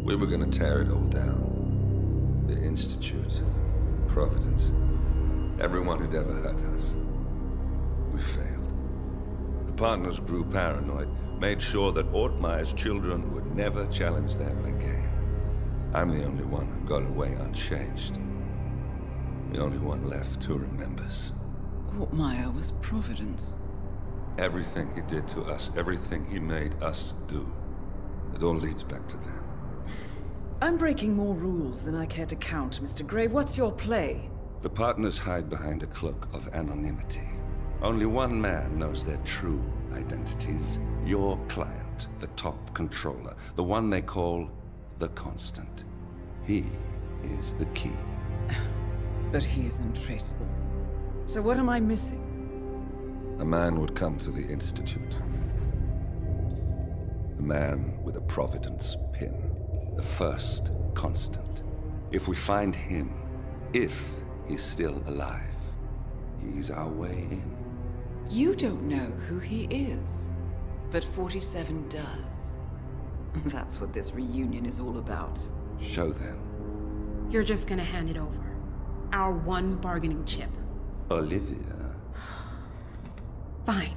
We were gonna tear it all down. The Institute, Providence, everyone who'd ever hurt us. We failed. The partners grew paranoid, made sure that Ortmeyer's children would never challenge them again. I'm the only one who got away unchanged. The only one left who remembers. Ortmeyer was Providence. Everything he did to us, everything he made us do, it all leads back to them. I'm breaking more rules than I care to count, Mr. Gray. What's your play? The partners hide behind a cloak of anonymity. Only one man knows their true identities. Your client, the top controller, the one they call the Constant. He is the key. But he is untraceable. So what am I missing? A man would come to the Institute. A man with a Providence pin. The first Constant. If we find him, if he's still alive, he's our way in. You don't know who he is, but 47 does. That's what this reunion is all about. Show them. You're just gonna hand it over. Our one bargaining chip. Olivia. Fine.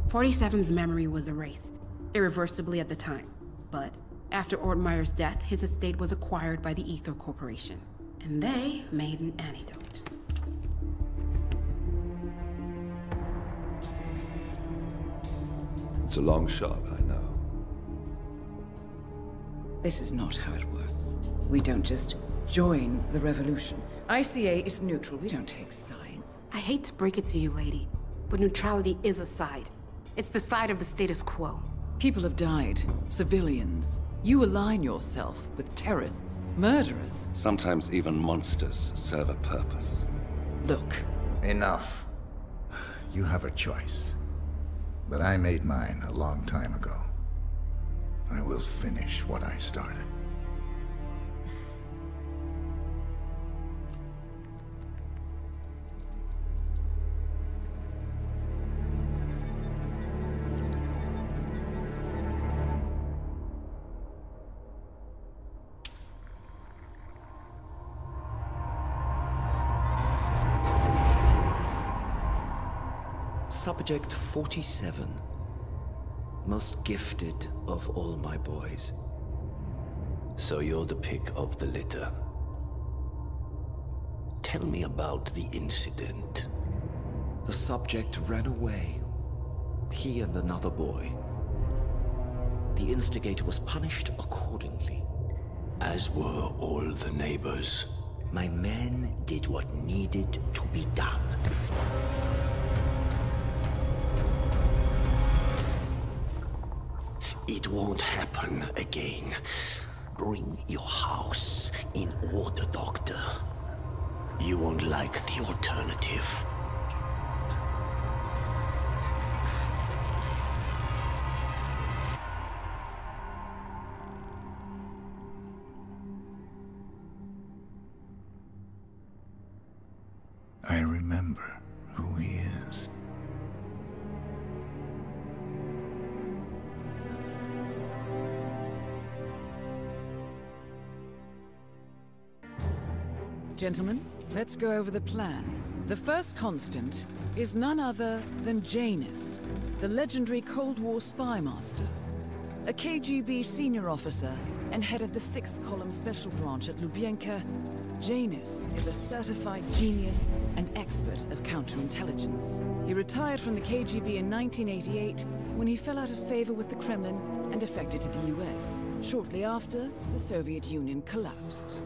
47's memory was erased, irreversibly at the time. But after Ortmeyer's death, his estate was acquired by the Ether Corporation. And they made an antidote. It's a long shot, I know. This is not how it works. We don't just join the revolution. ICA is neutral. We don't take sides. I hate to break it to you, lady, but neutrality is a side. It's the side of the status quo. People have died. Civilians. You align yourself with terrorists, murderers. Sometimes even monsters serve a purpose. Look. Enough. You have a choice. But I made mine a long time ago. I will finish what I started. Subject 47. Most gifted of all my boys. So you're the pick of the litter. Tell me about the incident. The subject ran away. He and another boy. The instigator was punished accordingly. As were all the neighbors. My men did what needed to be done. It won't happen again. Bring your house in order, Doctor. You won't like the alternative. I remember who he is. Gentlemen, let's go over the plan. The first Constant is none other than Janus, the legendary Cold War spy master. A KGB senior officer and head of the 6th Column Special Branch at Lubyanka, Janus is a certified genius and expert of counterintelligence. He retired from the KGB in 1988 when he fell out of favor with the Kremlin and defected to the US. Shortly after, the Soviet Union collapsed.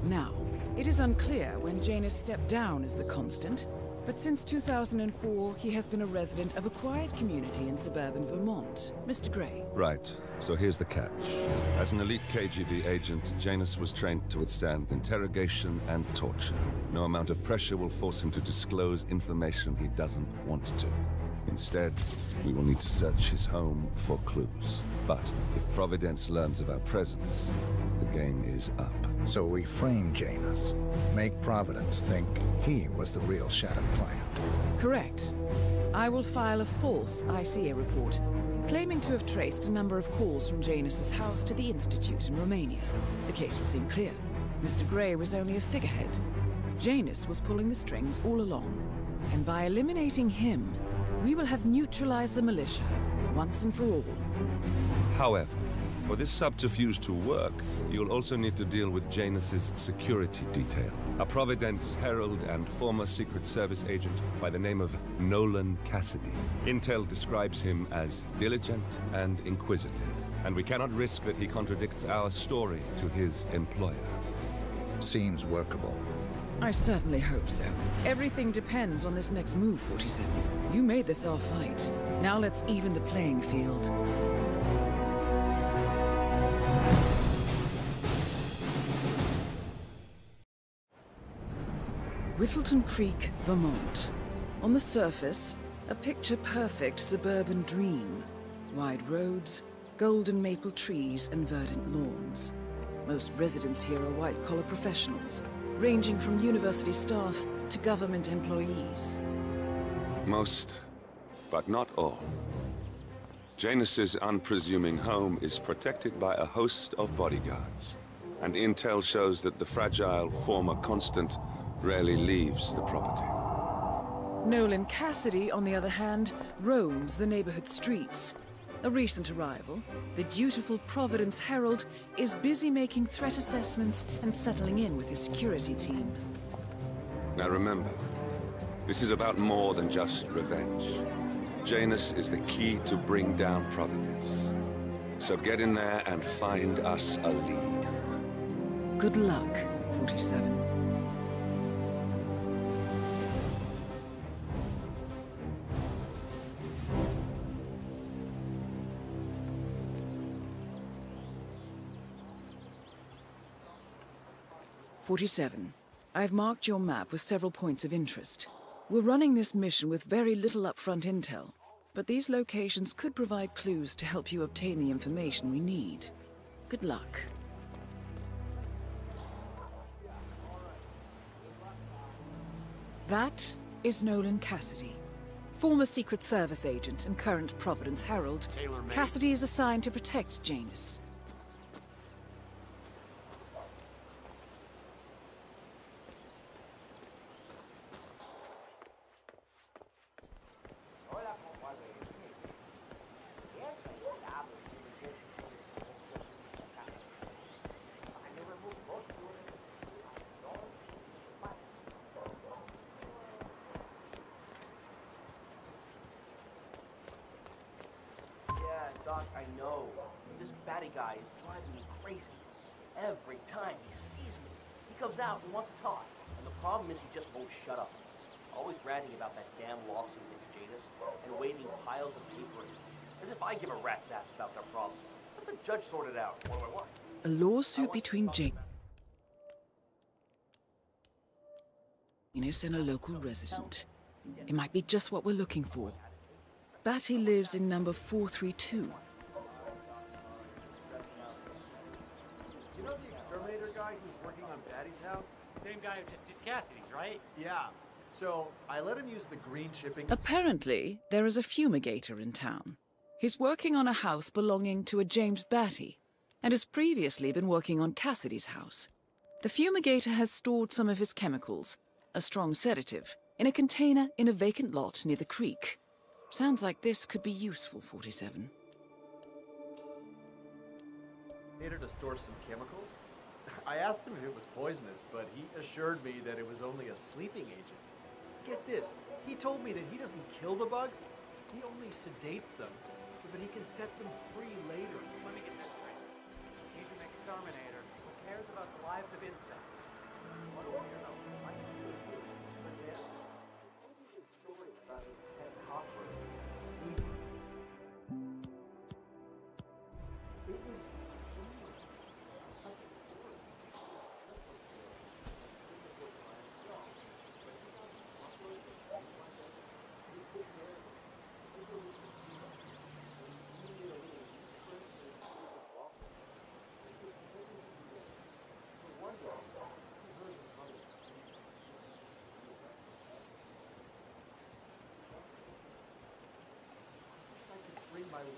Now, it is unclear when Janus stepped down as the Constant, but since 2004, he has been a resident of a quiet community in suburban Vermont. Mr. Gray. Right. So here's the catch. As an elite KGB agent, Janus was trained to withstand interrogation and torture. No amount of pressure will force him to disclose information he doesn't want to. Instead, we will need to search his home for clues. But if Providence learns of our presence, the game is up. So we frame Janus, make Providence think he was the real Shadow client. Correct. I will file a false ICA report, claiming to have traced a number of calls from Janus's house to the Institute in Romania. The case will seem clear. Mr. Gray was only a figurehead. Janus was pulling the strings all along. And by eliminating him, we will have neutralized the militia, once and for all. However, for this subterfuge to work, you'll also need to deal with Janus's security detail. A Providence herald and former Secret Service agent by the name of Nolan Cassidy. Intel describes him as diligent and inquisitive, and we cannot risk that he contradicts our story to his employer. Seems workable. I certainly hope so. Everything depends on this next move, 47. You made this our fight. Now let's even the playing field. Whittleton Creek, Vermont. On the surface, a picture-perfect suburban dream. Wide roads, golden maple trees, and verdant lawns. Most residents here are white-collar professionals, ranging from university staff to government employees. Most, but not all. Janus's unpresuming home is protected by a host of bodyguards, and intel shows that the fragile former Constant rarely leaves the property. Nolan Cassidy, on the other hand, roams the neighborhood streets. A recent arrival, the dutiful Providence Herald is busy making threat assessments and settling in with his security team. Now remember, this is about more than just revenge. Janus is the key to bring down Providence. So get in there and find us a lead. Good luck, 47. I've marked your map with several points of interest. We're running this mission with very little upfront intel, but these locations could provide clues to help you obtain the information we need. Good luck. That is Nolan Cassidy. Former Secret Service agent and current Providence Herald, Cassidy is assigned to protect Janus. Doc, I know. This batty guy is driving me crazy. Every time he sees me, he comes out and wants to talk. And the problem is he just won't shut up. Always ranting about that damn lawsuit against Janus and waving piles of paper as if I give a rat's ass about their problems. Let the judge sort it out. What do I want? A lawsuit between Janus and a local resident. It might be just what we're looking for. Batty lives in number 432. You know the exterminator guy who's working on Batty's house? Same guy who just did Cassidy's, right? Yeah. So, I let him use the green shipping... Apparently, there is a fumigator in town. He's working on a house belonging to a James Batty, and has previously been working on Cassidy's house. The fumigator has stored some of his chemicals, a strong sedative, in a container in a vacant lot near the creek. Sounds like this could be useful, 47. Needed to store some chemicals? I asked him if it was poisonous, but he assured me that it was only a sleeping agent. Get this, he told me that he doesn't kill the bugs, he only sedates them, so that he can set them free later. Let me get this straight. He's an exterminator. Who cares about the lives of insects? What do you know? I can do it. But yeah, this story about his pet cockroach. It was...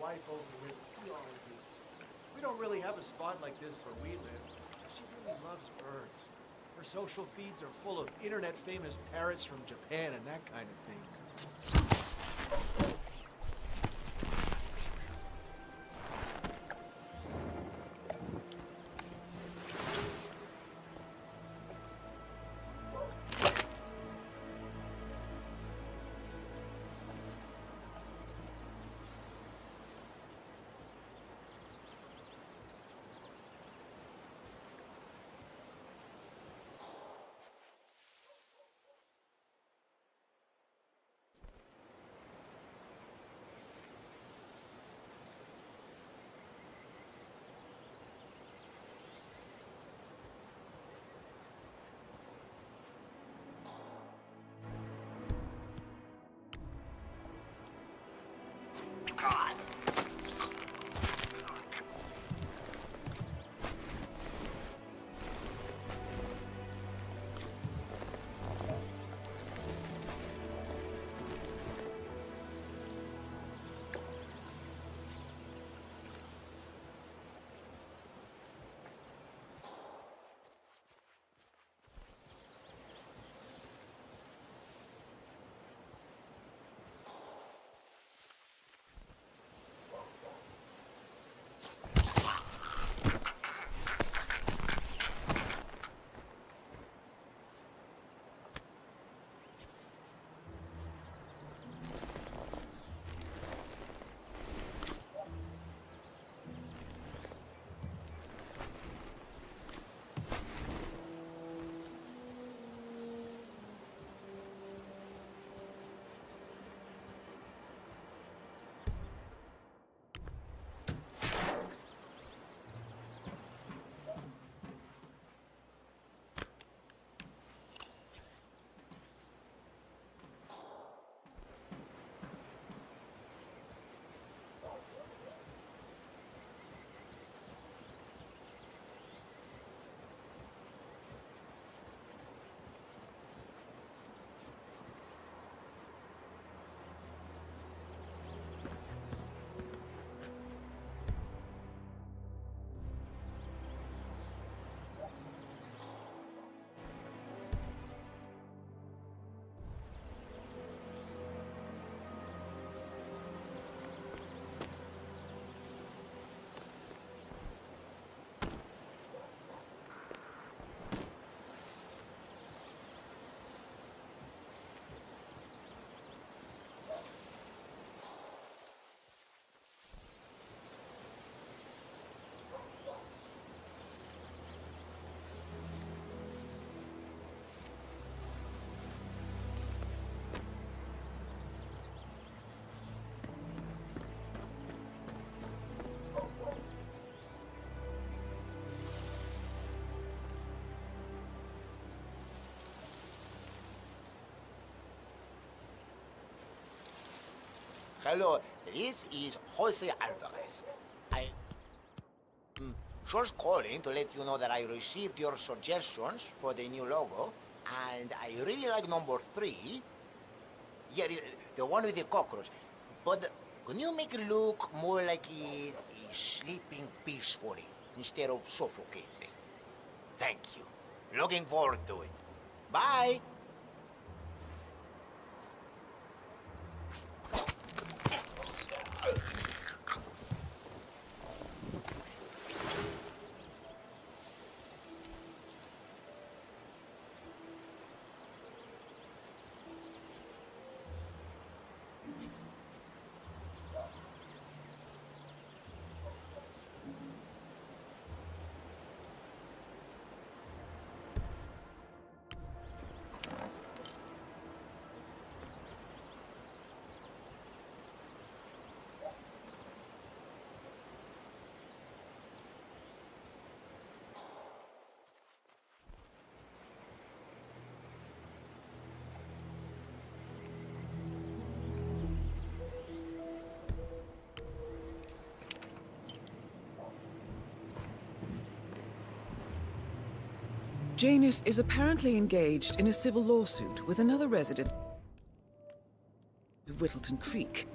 wife over here to see all of you. We don't really have a spot like this where we live. She really loves birds. Her social feeds are full of internet-famous parrots from Japan and that kind of thing. Hello, this is Jose Alvarez. I'm just calling to let you know that I received your suggestions for the new logo, and I really like number 3. Yeah, the one with the cockroach. But can you make it look more like a sleeping peacefully instead of suffocating? Thank you. Looking forward to it. Bye! Janus is apparently engaged in a civil lawsuit with another resident of Whittleton Creek.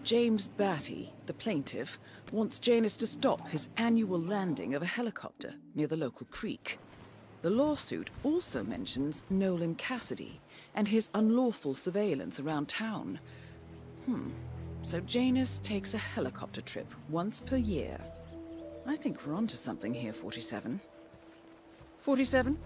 James Batty, the plaintiff, wants Janus to stop his annual landing of a helicopter near the local creek. The lawsuit also mentions Nolan Cassidy and his unlawful surveillance around town. So Janus takes a helicopter trip once per year. I think we're onto something here, 47. 47?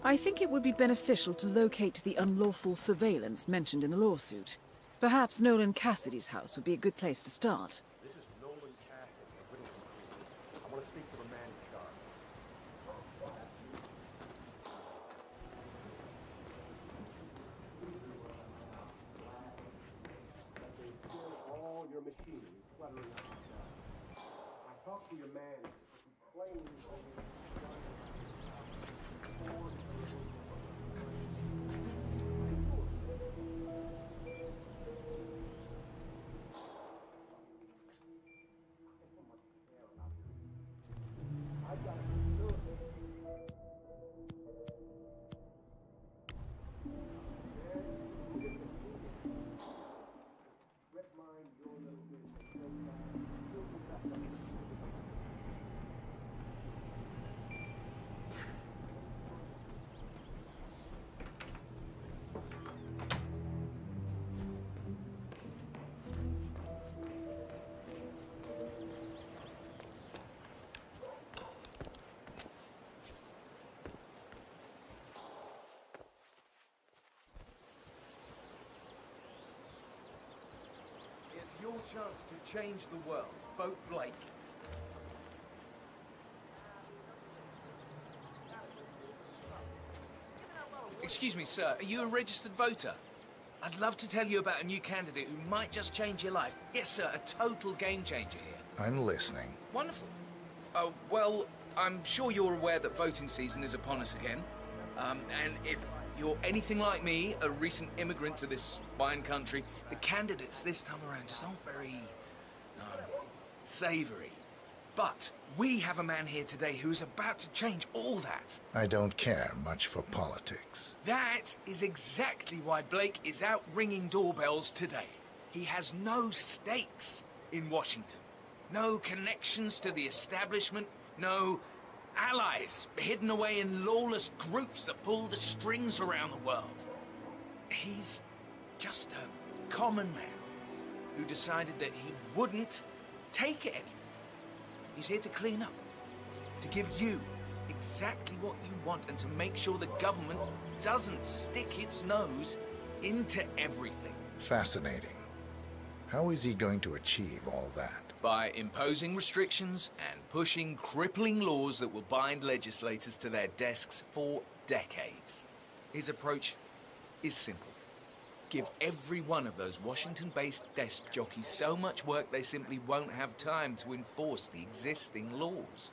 I think it would be beneficial to locate the unlawful surveillance mentioned in the lawsuit. Perhaps Nolan Cassidy's house would be a good place to start. This is Nolan Cassidy of Whittington Creek. I want to speak to the man in charge. All your machinery cluttering up the sky. I talked to your man, but he claims your chance to change the world. Vote Blake. Excuse me, sir. Are you a registered voter? I'd love to tell you about a new candidate who might just change your life. Yes, sir. A total game changer here. I'm listening. Wonderful. Oh, well, I'm sure you're aware that voting season is upon us again. And if you're anything like me, a recent immigrant to this fine country, the candidates this time around just aren't very, savory. But we have a man here today who's about to change all that. I don't care much for politics. That is exactly why Blake is out ringing doorbells today. He has no stakes in Washington. No connections to the establishment. No allies hidden away in lawless groups that pull the strings around the world. He's just a common man who decided that he wouldn't take it anymore. He's here to clean up, to give you exactly what you want, and to make sure the government doesn't stick its nose into everything. Fascinating. How is he going to achieve all that? By imposing restrictions and pushing crippling laws that will bind legislators to their desks for decades. His approach is simple. Give every one of those Washington-based desk jockeys so much work they simply won't have time to enforce the existing laws.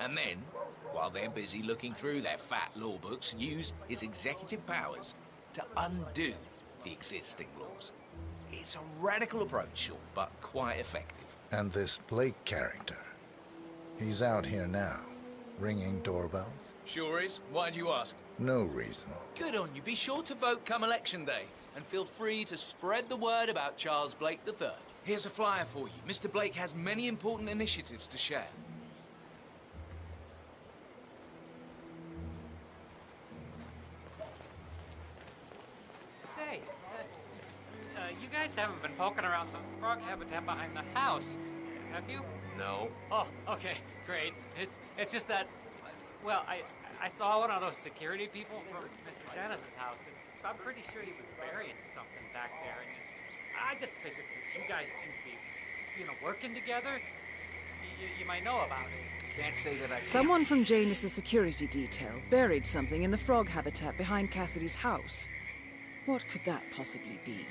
And then, while they're busy looking through their fat law books, use his executive powers to undo the existing laws. It's a radical approach, sure, but quite effective. And this Blake character, he's out here now, ringing doorbells? Sure is. Why do you ask? No reason. Good on you. Be sure to vote come election day. And feel free to spread the word about Charles Blake III. Here's a flyer for you. Mr. Blake has many important initiatives to share. Hey, you guys haven't been poking around the frog habitat behind the house, have you? No. Oh, okay, great. It's just that, well, I saw one of those security people from Mr. Dennis's house. I'm pretty sure he was burying something back there, and I just figured since you guys seem to be, working together, you might know about it. Can't say that I can. Someone from Janus's security detail buried something in the frog habitat behind Cassidy's house. What could that possibly be?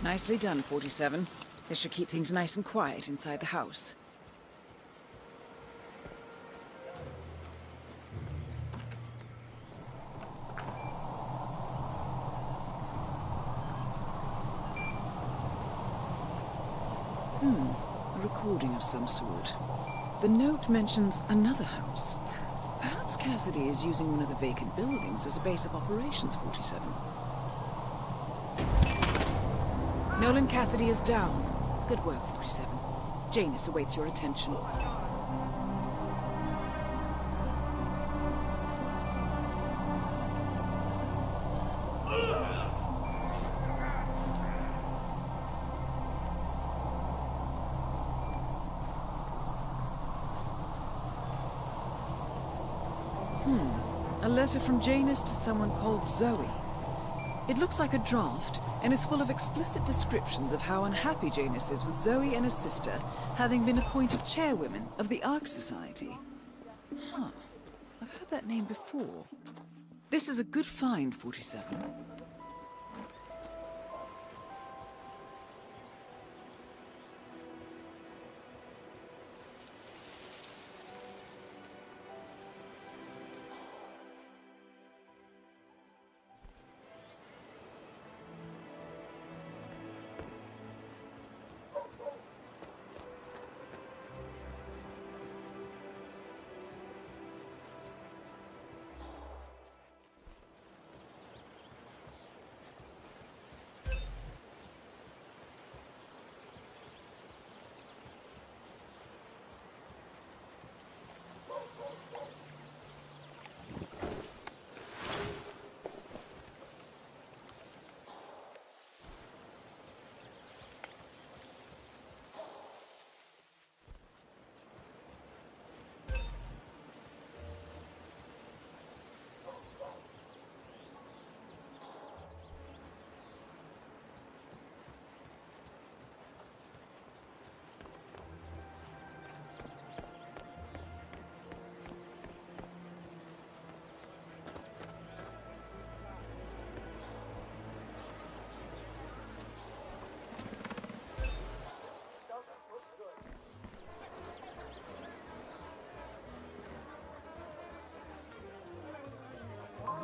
Nicely done, 47. This should keep things nice and quiet inside the house. A recording of some sort. The note mentions another house. Perhaps Cassidy is using one of the vacant buildings as a base of operations, 47. Nolan Cassidy is down. Good work, 47. Janus awaits your attention. A letter from Janus to someone called Zoe. It looks like a draft, and is full of explicit descriptions of how unhappy Janus is with Zoe and his sister having been appointed chairwomen of the Ark Society. Huh. I've heard that name before. This is a good find, 47.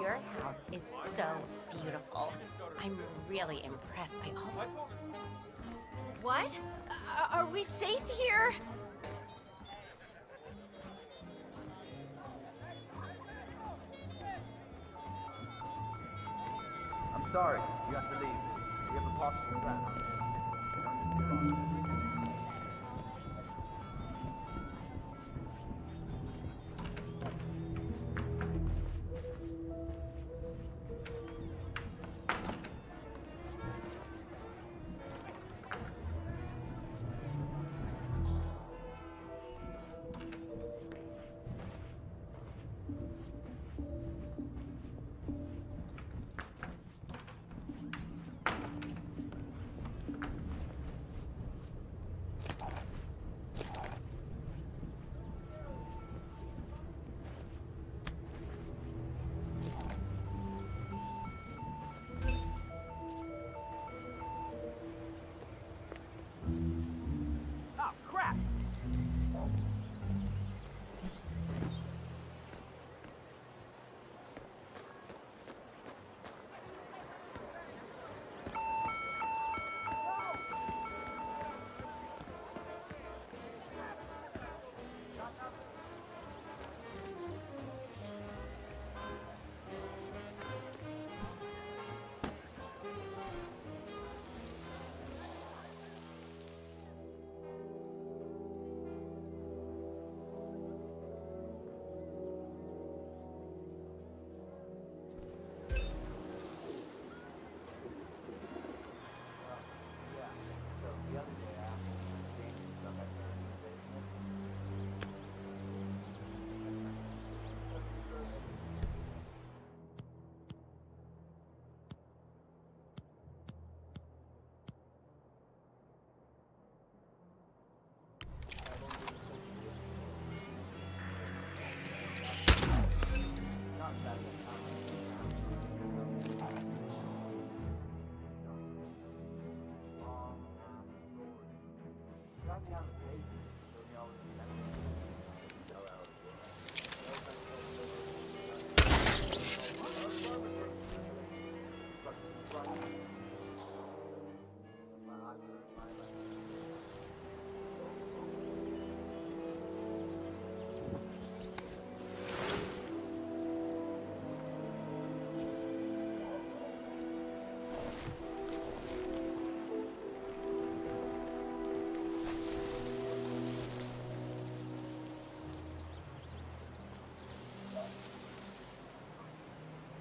Your house is so beautiful. I'm really impressed by all. What? Are we safe here? I'm sorry, you have to leave. We have a possible plan. Drive me out of the basement. Show me all the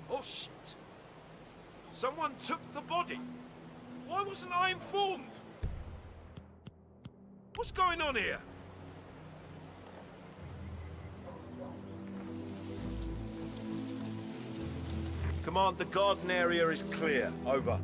Oh, shit. Someone took the body. Why wasn't I informed? What's going on here? Command, the garden area is clear. Over.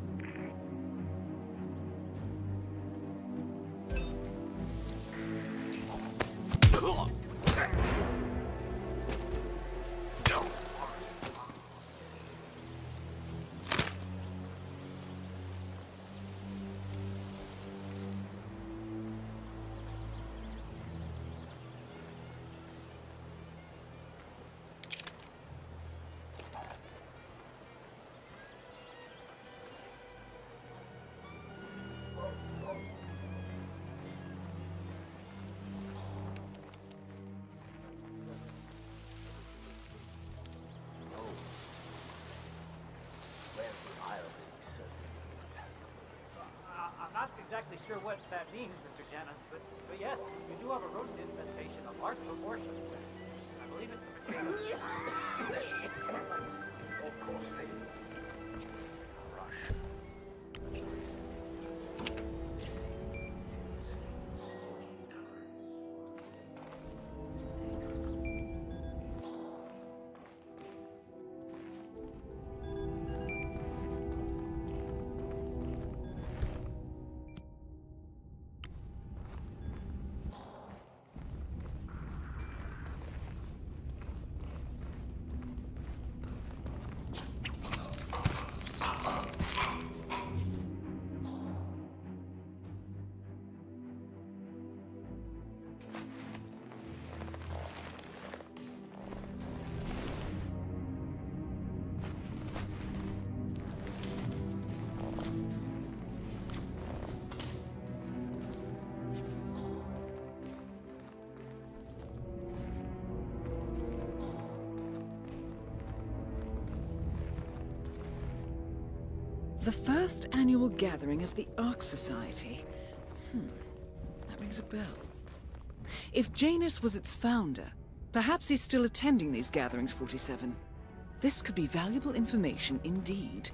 I'm not exactly sure what that means, Mr. Janus, but yes, we do have a rodent infestation of large proportions. I believe it's the potatoes. Of course, rush. The first annual gathering of the Ark Society. That rings a bell. If Janus was its founder, perhaps he's still attending these gatherings, 47. This could be valuable information indeed.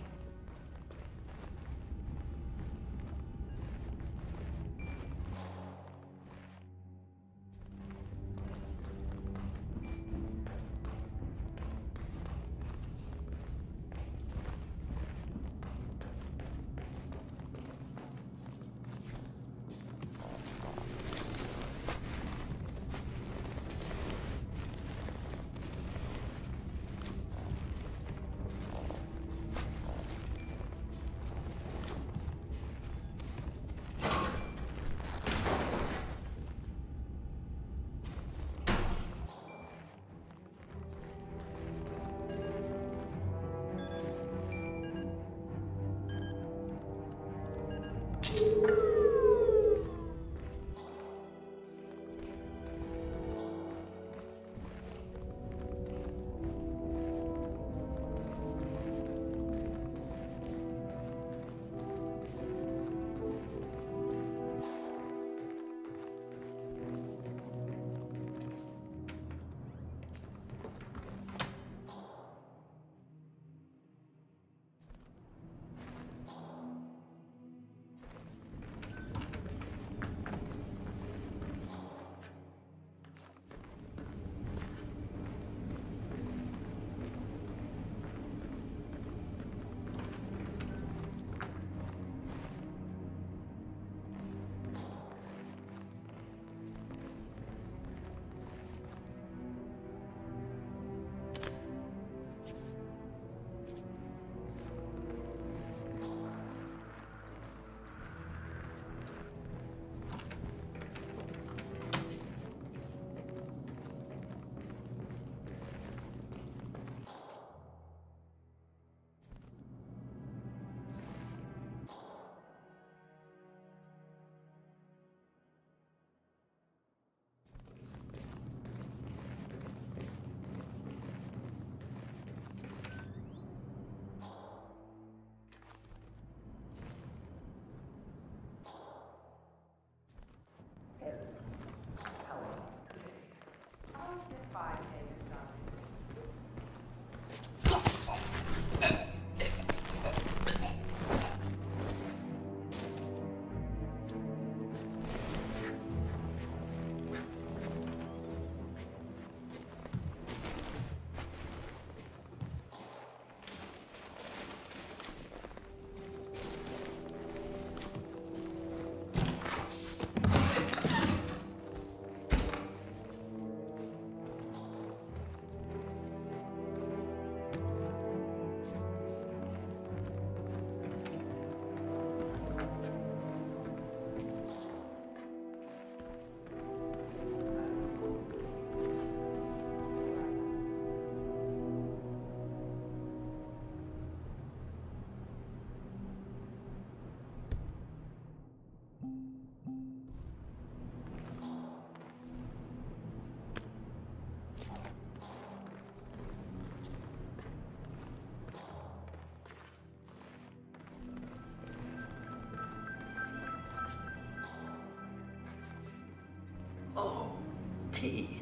tea.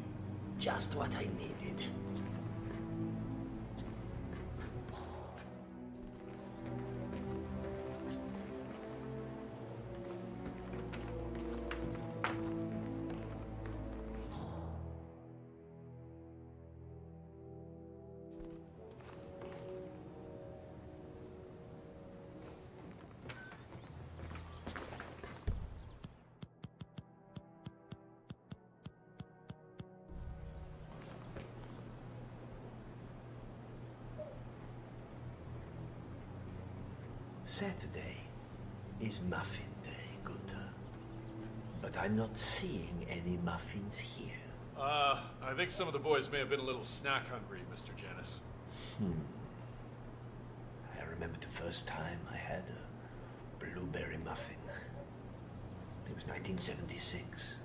Just what I needed. Saturday is muffin day, Gunther. But I'm not seeing any muffins here. I think some of the boys may have been a little snack hungry, Mr. Janus. I remember the first time I had a blueberry muffin. It was 1976.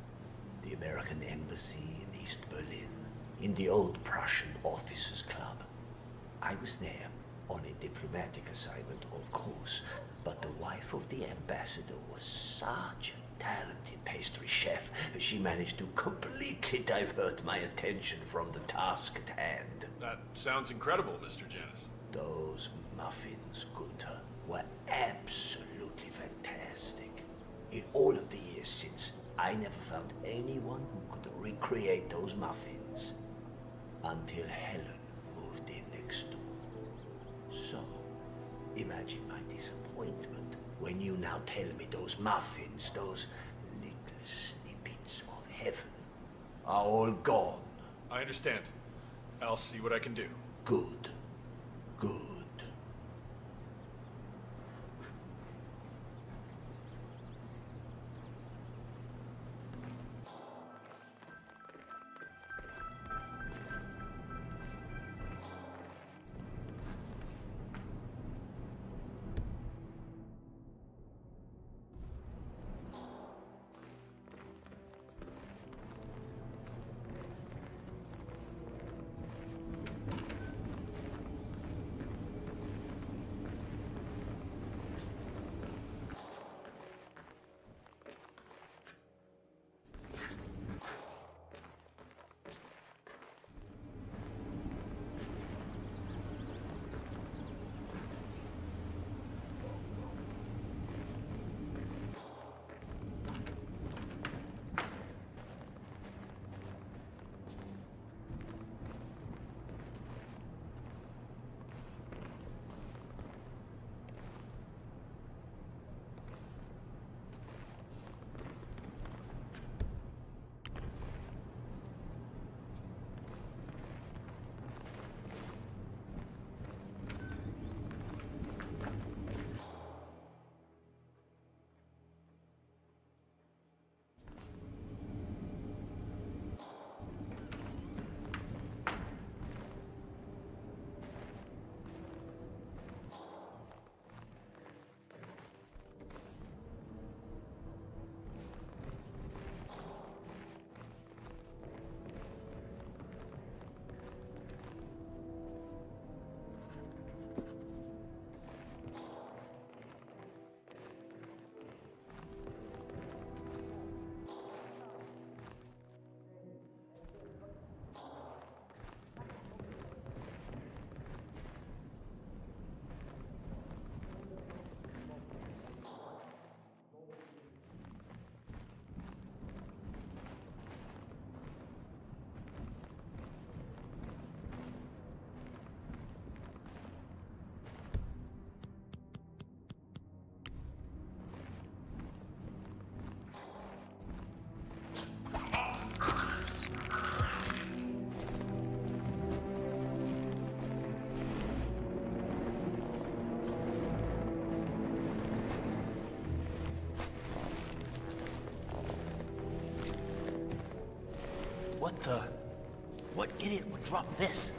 The American Embassy in East Berlin, in the old Prussian Officers Club. I was there on a diplomatic assignment, of course, but the wife of the ambassador was such a talented pastry chef, she managed to completely divert my attention from the task at hand. That sounds incredible, Mr. Janus. Those muffins, Gunther, were absolutely fantastic. In all of the years since, I never found anyone who could recreate those muffins until Helen moved in next door. So, imagine my disappointment when you now tell me those muffins, those little snippets of heaven, are all gone. I understand. I'll see what I can do. Good. Good. What the? What idiot would drop this?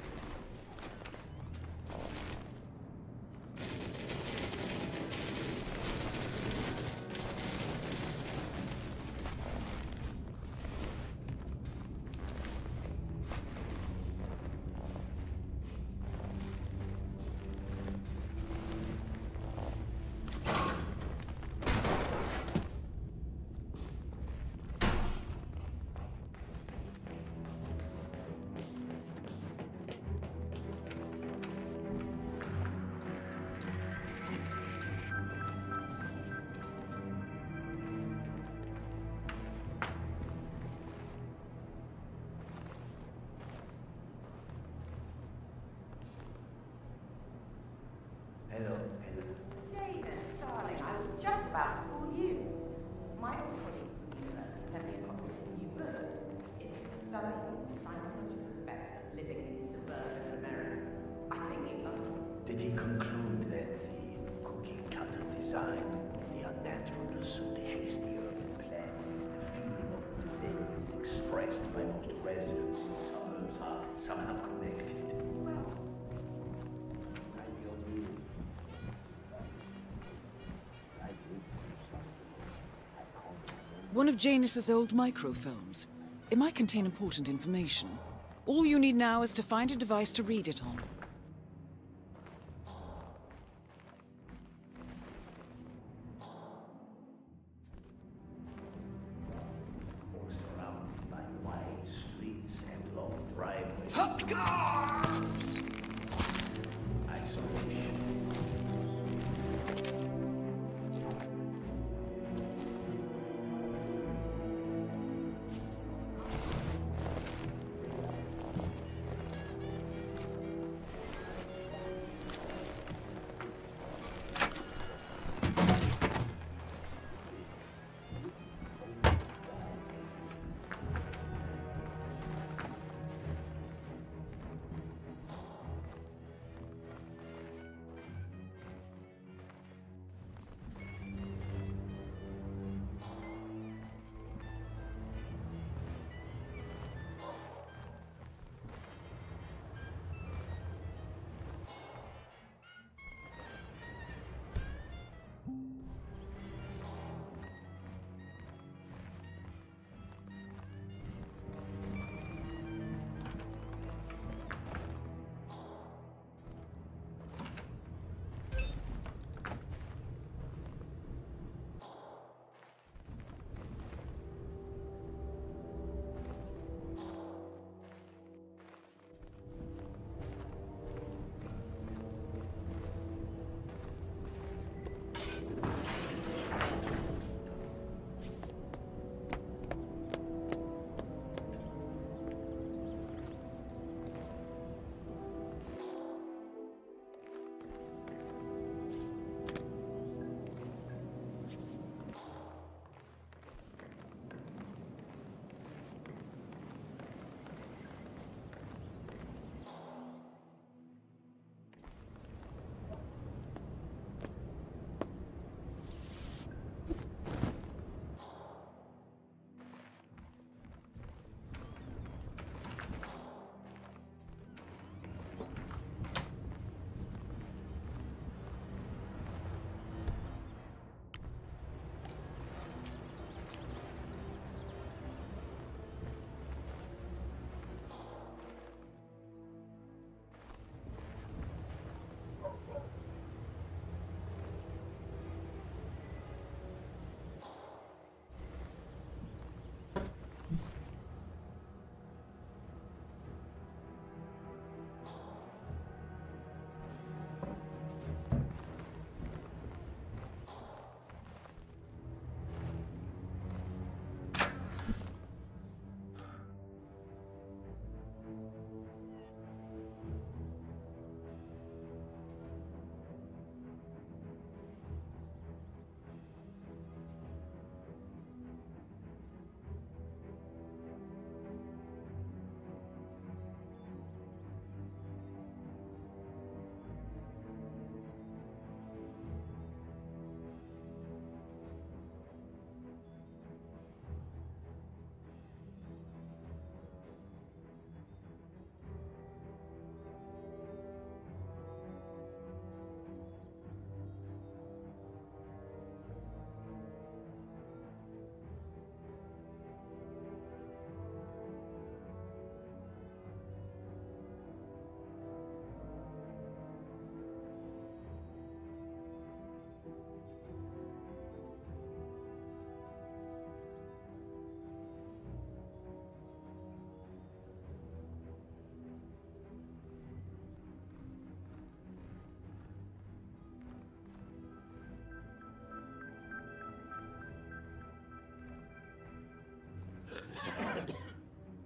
I was just about to call you. My old colleague sent me a copy of the new book. It's a stunning psychological effect of living in suburban America. I think you'd love it. Did he conclude that the cookie-cutter design, the unnaturalness of the hasty urban plan, the feeling of revenge expressed by most residents in suburbs are somehow connected? One of Janus's old microfilms. It might contain important information. All you need now is to find a device to read it on. Surrounded by wide streets and long driveways. Isolation.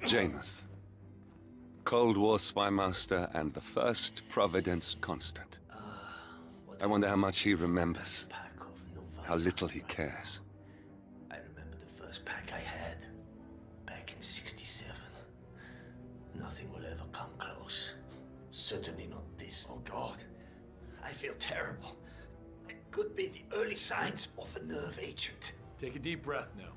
Janus. Cold War spy master and the first Providence constant. I wonder how much he remembers. Pack of how little he cares. I remember the first pack I had, back in '67. Nothing will ever come close. Certainly not this. Oh God, I feel terrible. It could be the early signs of a nerve agent. Take a deep breath now.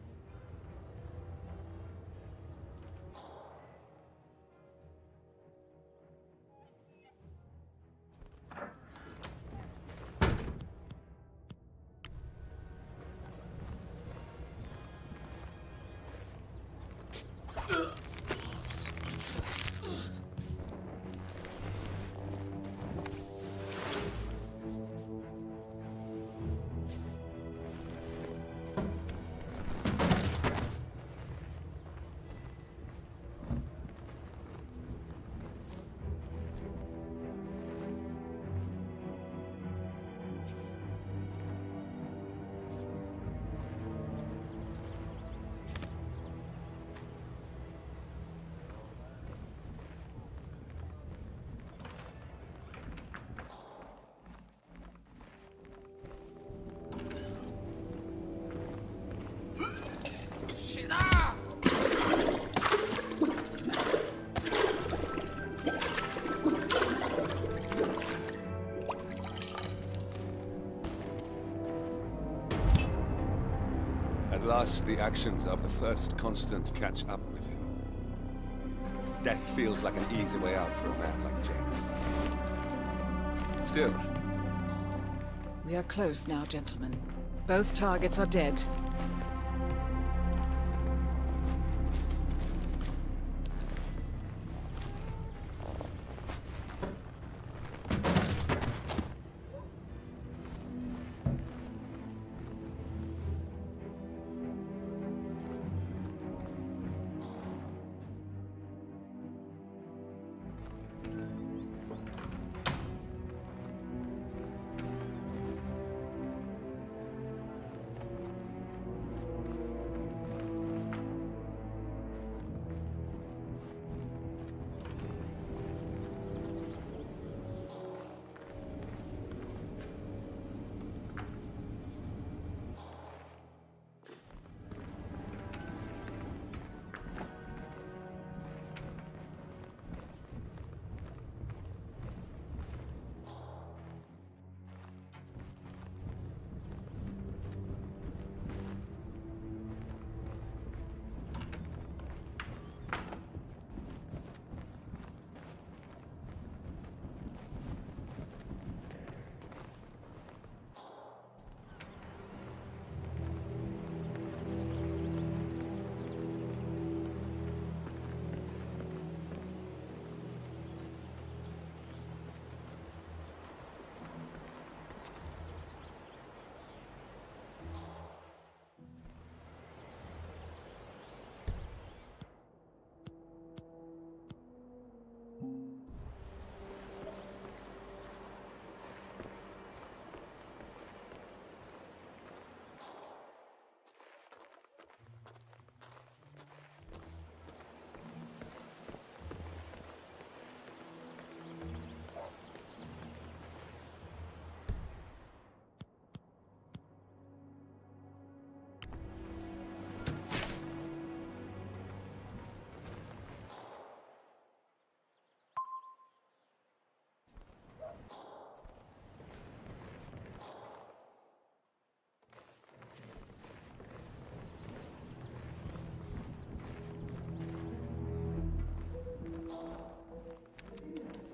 At last, the actions of the first constant catch up with him. Death feels like an easy way out for a man like Janus. Still. We are close now, gentlemen. Both targets are dead.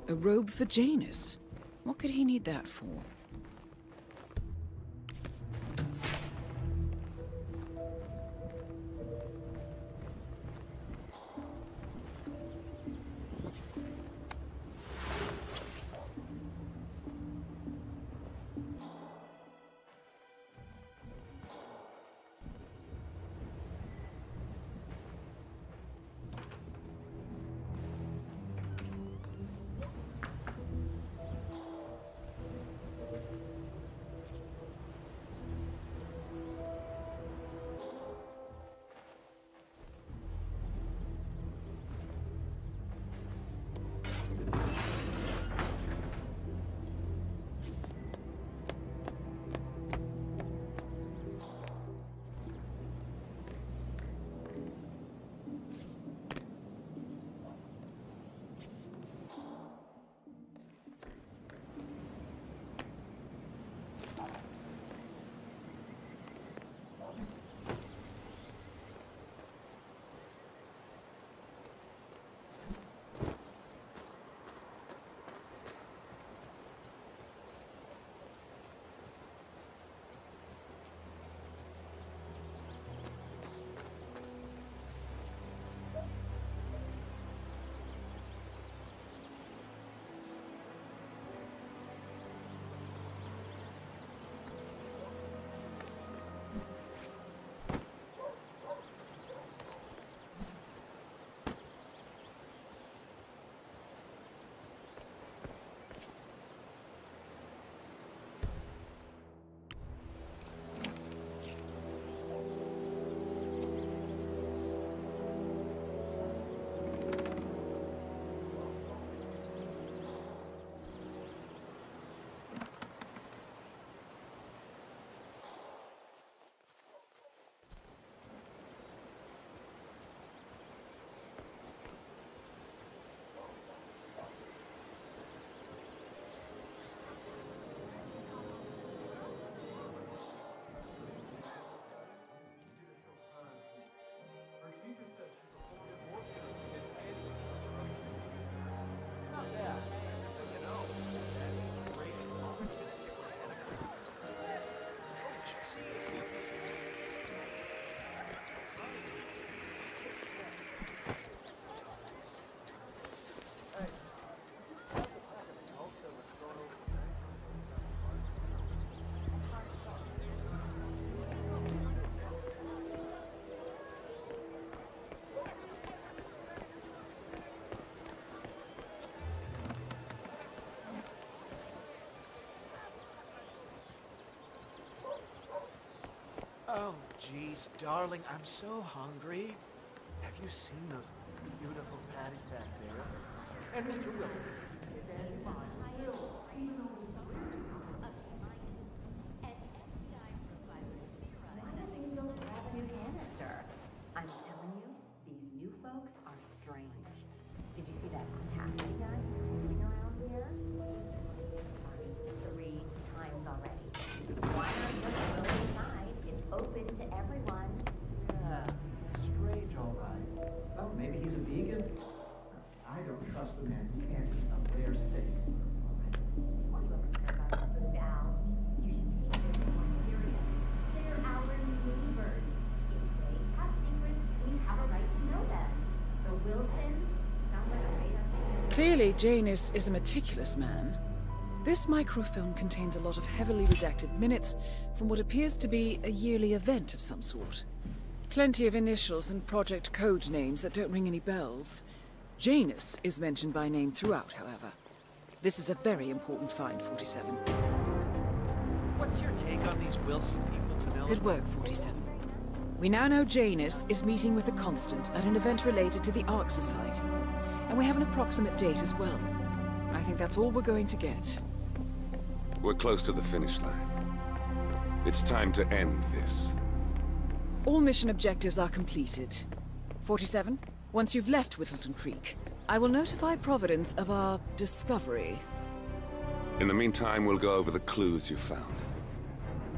A robe for Janus? What could he need that for? see you. Oh, geez, darling, I'm so hungry. Have you seen those beautiful patties back there? And Mr. Wilson, is there any fine? I'm telling you, these new folks are strange. Did you see that unhappy guy sitting around here? 3 times already. Why not just go inside? It's open to everyone. Yeah, strange, all right. Well, maybe he's a vegan. I don't trust a man who can't eat a rare steak. Well, you ever care about the food, Al? You should take this one serious. They're our neighbors. If they have secrets, we have a right to know them. The Wilsons sound like a made-up. Clearly, Janus is a meticulous man. This microfilm contains a lot of heavily redacted minutes from what appears to be a yearly event of some sort. Plenty of initials and project code names that don't ring any bells. Janus is mentioned by name throughout, however. This is a very important find, 47. What's your take on these Wilson people, Vanilla? Good work, 47. We now know Janus is meeting with the Constant at an event related to the Ark Society. And we have an approximate date as well. I think that's all we're going to get. We're close to the finish line. It's time to end this. All mission objectives are completed. 47, once you've left Whittleton Creek, I will notify Providence of our discovery. In the meantime, we'll go over the clues you found.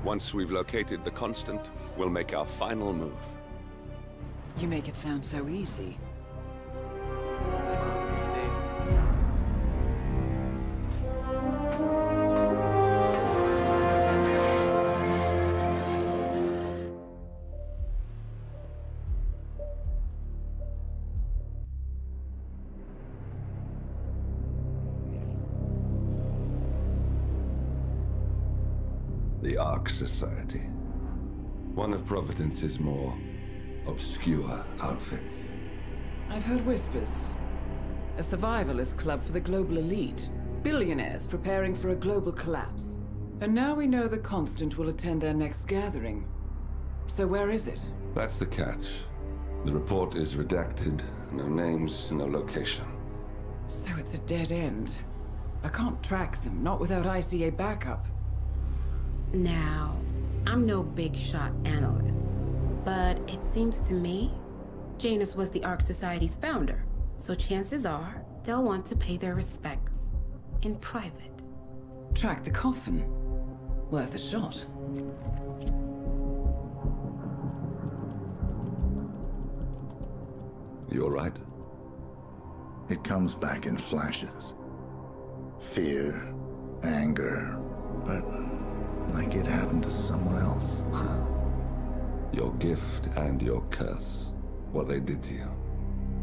Once we've located the Constant, we'll make our final move. You make it sound so easy. The Ark Society. One of Providence's more obscure outfits. I've heard whispers. A survivalist club for the global elite. Billionaires preparing for a global collapse. And now we know the Constant will attend their next gathering. So where is it? That's the catch. The report is redacted. No names, no location. So it's a dead end. I can't track them, not without ICA backup. Now, I'm no big shot analyst, but it seems to me Janus was the Ark Society's founder, so chances are they'll want to pay their respects in private. Track the coffin. Worth a shot. You all right? It comes back in flashes. Fear, anger, but like it happened to someone else. Your gift and your curse. What they did to you.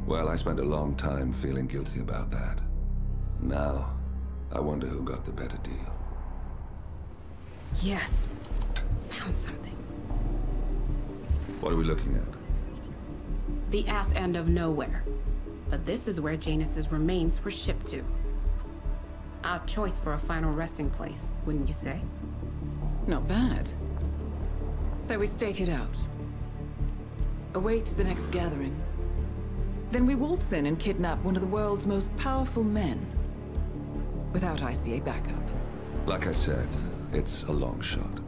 Well, I spent a long time feeling guilty about that. Now, I wonder who got the better deal. Yes. Found something. What are we looking at? The ass end of nowhere. But this is where Janus's remains were shipped to. Our choice for a final resting place, wouldn't you say? Not bad. So we stake it out. Await the next gathering. Then we waltz in and kidnap one of the world's most powerful men. Without ICA backup. Like I said, it's a long shot.